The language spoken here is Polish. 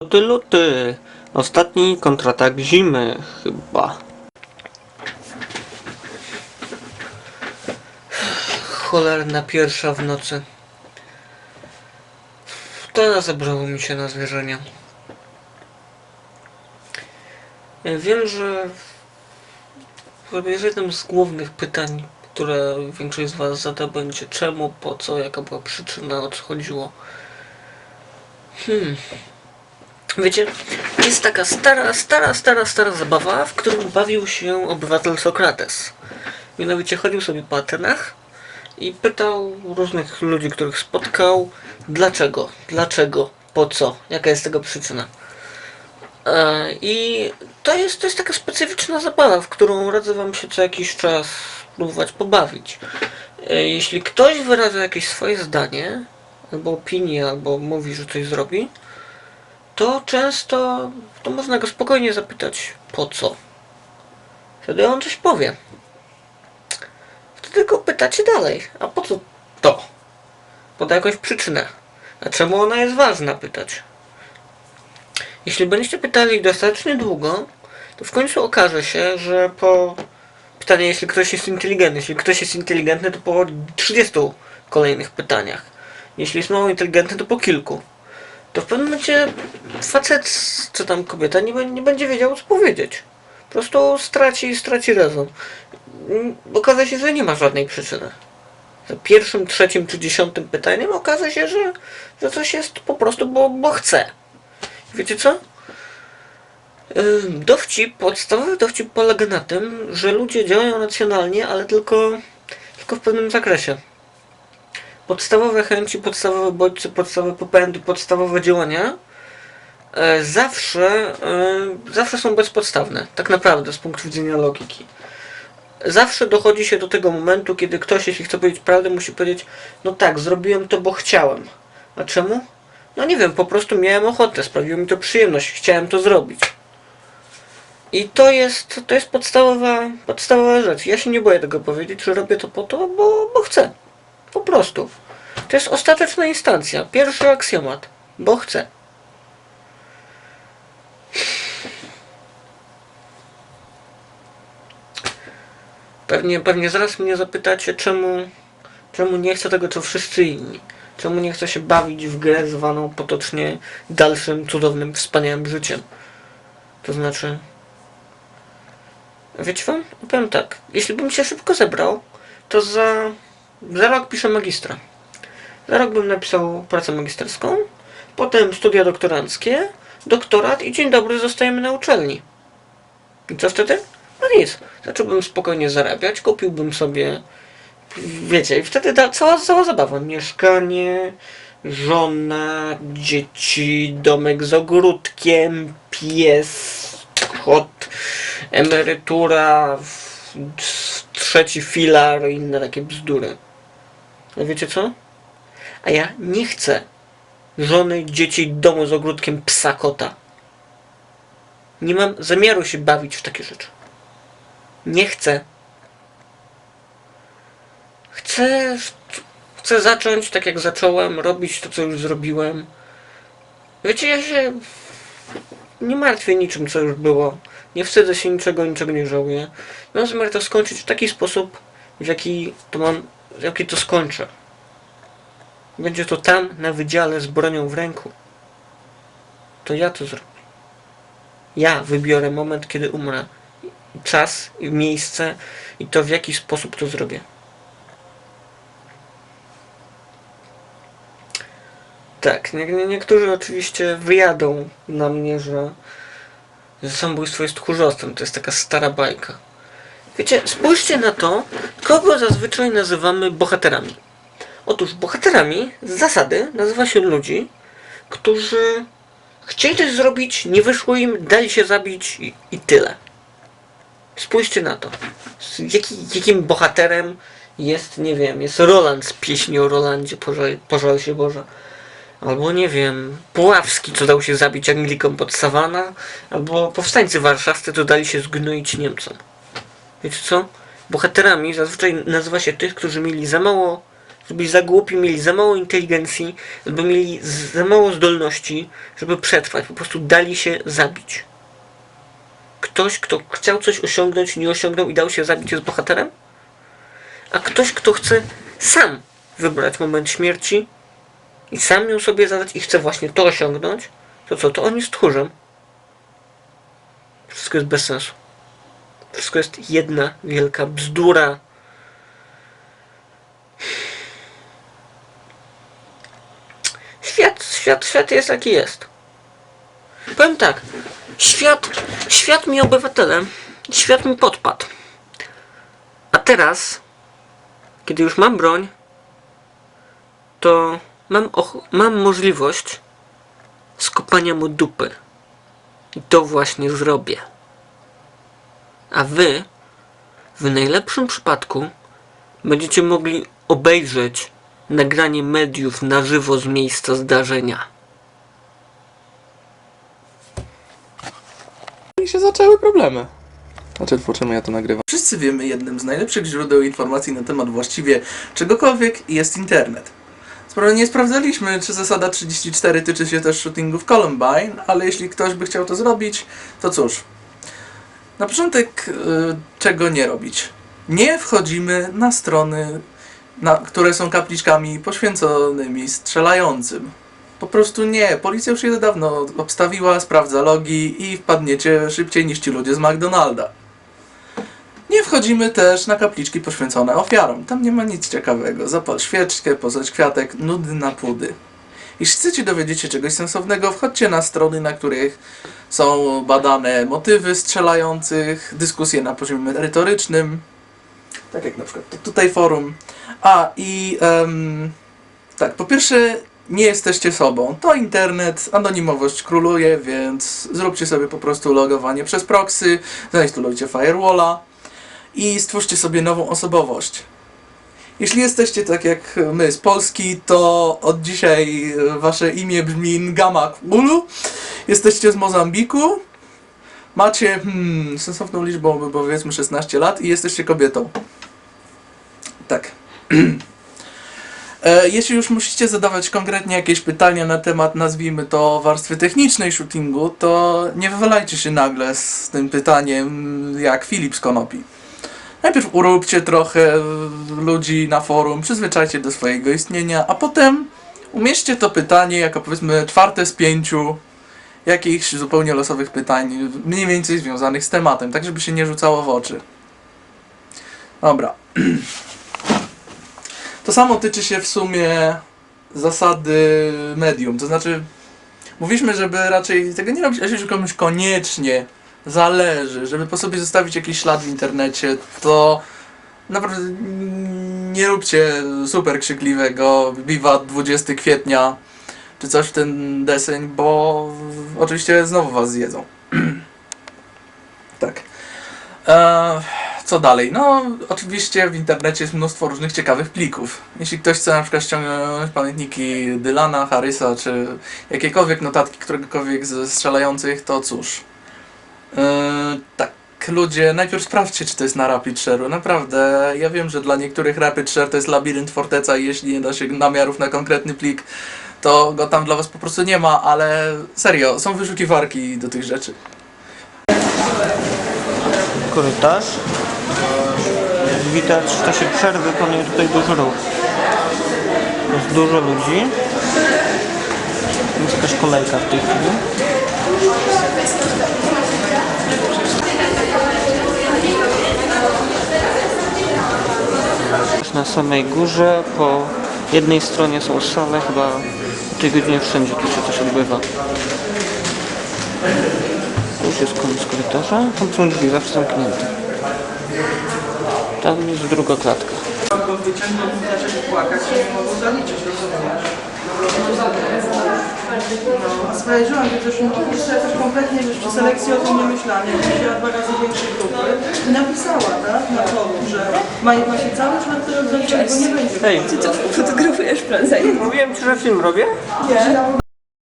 Luty. Ostatni kontratak zimy, chyba. Cholerna pierwsza w nocy. Teraz zabrało mi się na zwierzenia. Ja wiem, że jednym z głównych pytań, które większość z was zada, będzie czemu, po co, jaka była przyczyna, o co chodziło. Wiecie, jest taka stara zabawa, w którą bawił się obywatel Sokrates. Mianowicie chodził sobie po Atenach i pytał różnych ludzi, których spotkał, dlaczego, po co, jaka jest tego przyczyna. I to jest taka specyficzna zabawa, w którą radzę wam się co jakiś czas próbować pobawić. Jeśli ktoś wyraża jakieś swoje zdanie, albo opinię, albo mówi, że coś zrobi, to często można go spokojnie zapytać, po co. Wtedy on coś powie. Wtedy tylko pytacie dalej, a po co to? Poda jakąś przyczynę. A czemu ona jest ważna, pytać. Jeśli będziecie pytali dostatecznie długo, to w końcu okaże się, że po pytanie, jeśli ktoś jest inteligentny, to po 30 kolejnych pytaniach. Jeśli jest mało inteligentny, to po kilku. To w pewnym momencie facet, czy tam kobieta, nie będzie wiedział, co powiedzieć. Po prostu straci rezon. Okaże się, że nie ma żadnej przyczyny. Za pierwszym, trzecim czy 10 pytaniem okaże się, że coś jest po prostu, bo chce. Wiecie co? Podstawowy dowcip polega na tym, że ludzie działają racjonalnie, ale tylko w pewnym zakresie. Podstawowe chęci, podstawowe bodźce, podstawowe popędy, podstawowe działania zawsze są bezpodstawne, tak naprawdę, z punktu widzenia logiki. Zawsze dochodzi się do tego momentu, kiedy ktoś, jeśli chce powiedzieć prawdę, musi powiedzieć: no tak, zrobiłem to, bo chciałem. A czemu? No nie wiem, po prostu miałem ochotę, sprawiło mi to przyjemność, chciałem to zrobić. I to jest podstawowa rzecz. Ja się nie boję tego powiedzieć, że robię to po to, bo chcę. Po prostu. To jest ostateczna instancja. Pierwszy aksjomat. Bo chcę. Pewnie zaraz mnie zapytacie, czemu nie chcę tego, co wszyscy inni. Czemu nie chcę się bawić w grę zwaną potocznie dalszym, cudownym, wspaniałym życiem. To znaczy... Wiecie wam? Powiem tak. Jeśli bym się szybko zebrał, to za rok piszę magistra. Za rok bym napisał pracę magisterską, potem studia doktoranckie, doktorat i dzień dobry, zostajemy na uczelni. I co wtedy? No nic. Zacząłbym spokojnie zarabiać, kupiłbym sobie, wiecie, i wtedy cała zabawa. Mieszkanie, żona, dzieci, domek z ogródkiem, pies, kot, emerytura, trzeci filar i inne takie bzdury. A wiecie co? A ja nie chcę żony, dzieci, domu z ogródkiem, psa, kota. Nie mam zamiaru się bawić w takie rzeczy. Nie chcę. Chcę zacząć tak jak zacząłem, robić to, co już zrobiłem. Wiecie, ja się nie martwię niczym, co już było. Nie wstydzę się niczego nie żałuję. Mam zamiar to skończyć w taki sposób, w jaki to skończę. Będzie to tam, na wydziale, z bronią w ręku. To ja to zrobię. Ja wybiorę moment, kiedy umrę. Czas i miejsce i to, w jaki sposób to zrobię. Tak, niektórzy oczywiście wyjadą na mnie, że samobójstwo jest tchórzostwem. To jest taka stara bajka. Wiecie, spójrzcie na to, kogo zazwyczaj nazywamy bohaterami. Otóż bohaterami z zasady nazywa się ludzi, którzy chcieli coś zrobić, nie wyszło im, dali się zabić i tyle. Spójrzcie na to. Jakim bohaterem jest, nie wiem, jest Roland z pieśni o Rolandzie, pożal się Boże. Albo, nie wiem, Puławski, co dał się zabić Anglikom pod Savannah, albo powstańcy warszawscy, co dali się zgnoić Niemcom. Wiecie co? Bohaterami zazwyczaj nazywa się tych, którzy mieli za mało żeby byli za głupi, mieli za mało inteligencji, żeby mieli za mało zdolności, żeby przetrwać. Po prostu dali się zabić. Ktoś, kto chciał coś osiągnąć, nie osiągnął i dał się zabić, jest bohaterem? A ktoś, kto chce sam wybrać moment śmierci i sam ją sobie zadać i chce właśnie to osiągnąć, to co? To on jest tchórzem. Wszystko jest bez sensu. Wszystko jest jedna wielka bzdura. Świat jest jaki jest. Powiem tak. Świat mi obywatelem. Świat mi podpadł. A teraz, kiedy już mam broń, to mam możliwość skopania mu dupy. I to właśnie zrobię. A wy, w najlepszym przypadku, będziecie mogli obejrzeć nagranie mediów na żywo z miejsca zdarzenia. I się zaczęły problemy. Znaczy, po czym ja to nagrywam? Wszyscy wiemy, jednym z najlepszych źródeł informacji na temat właściwie czegokolwiek jest internet. Sprawnie nie sprawdzaliśmy, czy zasada 34 tyczy się też shootingów Columbine, ale jeśli ktoś by chciał to zrobić, to cóż. Na początek, czego nie robić? Nie wchodzimy na strony, które są kapliczkami poświęconymi strzelającym. Po prostu nie. Policja już je dawno obstawiła, sprawdza logi i wpadniecie szybciej niż ci ludzie z McDonalda. Nie wchodzimy też na kapliczki poświęcone ofiarom. Tam nie ma nic ciekawego. Zapal świeczkę, posadź kwiatek, nudy na pudy. Jeśli chcecie dowiedzieć się czegoś sensownego, wchodźcie na strony, na których są badane motywy strzelających, dyskusje na poziomie merytorycznym, tak jak na przykład tutaj forum. Tak, po pierwsze, nie jesteście sobą. To internet, anonimowość króluje, więc zróbcie sobie po prostu logowanie przez proxy, zainstalujcie firewalla i stwórzcie sobie nową osobowość. Jeśli jesteście tak jak my z Polski, to od dzisiaj wasze imię brzmi Ngama Ulu. Jesteście z Mozambiku. Macie sensowną liczbą, bo powiedzmy 16 lat i jesteście kobietą. Tak. Jeśli już musicie zadawać konkretnie jakieś pytania na temat, nazwijmy to, warstwy technicznej shootingu, to nie wywalajcie się nagle z tym pytaniem jak Filip z Konopi. Najpierw uróbcie trochę ludzi na forum, przyzwyczajcie do swojego istnienia, a potem umieśćcie to pytanie jako powiedzmy 4 z 5 jakichś zupełnie losowych pytań, mniej więcej związanych z tematem, tak żeby się nie rzucało w oczy. Dobra. To samo tyczy się w sumie zasady medium, to znaczy mówiliśmy, żeby raczej tego nie robić, a jeśli komuś koniecznie zależy, żeby po sobie zostawić jakiś ślad w internecie, to naprawdę nie róbcie super krzykliwego wiwat 20 kwietnia czy coś w ten deseń, bo oczywiście znowu was zjedzą. Tak. Co dalej? No, oczywiście w internecie jest mnóstwo różnych ciekawych plików. Jeśli ktoś chce na przykład ściągnąć pamiętniki Dylana, Harrisa, czy jakiekolwiek notatki któregokolwiek ze strzelających, to cóż. Tak, ludzie, najpierw sprawdźcie, czy to jest na Rapid Share'u. Naprawdę, ja wiem, że dla niektórych Rapid Share to jest labirynt forteca i jeśli nie da się namiarów na konkretny plik, to go tam dla was po prostu nie ma, ale serio, są wyszukiwarki do tych rzeczy. Korytarz. Widać w czasie przerwy panuje tutaj duży ruch. Jest dużo ludzi. Jest jakaś kolejka w tej chwili. Na samej górze, po jednej stronie są sale, chyba o tej godzinie wszędzie tu się coś odbywa. Już jest koniec korytarza, tam są drzwi zawsze zamknięte. Tam jest druga klatka. Go wyciągnął i zaczął płakać i nie mogą zaliczyć, rozumiesz? No, spojrzałam, że też że też kompletnie już przy selekcji o tym nie myślałam, jak wzięła 2 razy większe grupy i napisała, tak, na forum, że ma się cały czas tyle odliczać, bo nie będzie. Hej, Ty to fotografujesz plan zajęć? mówiłem ci, że film robię? Nie.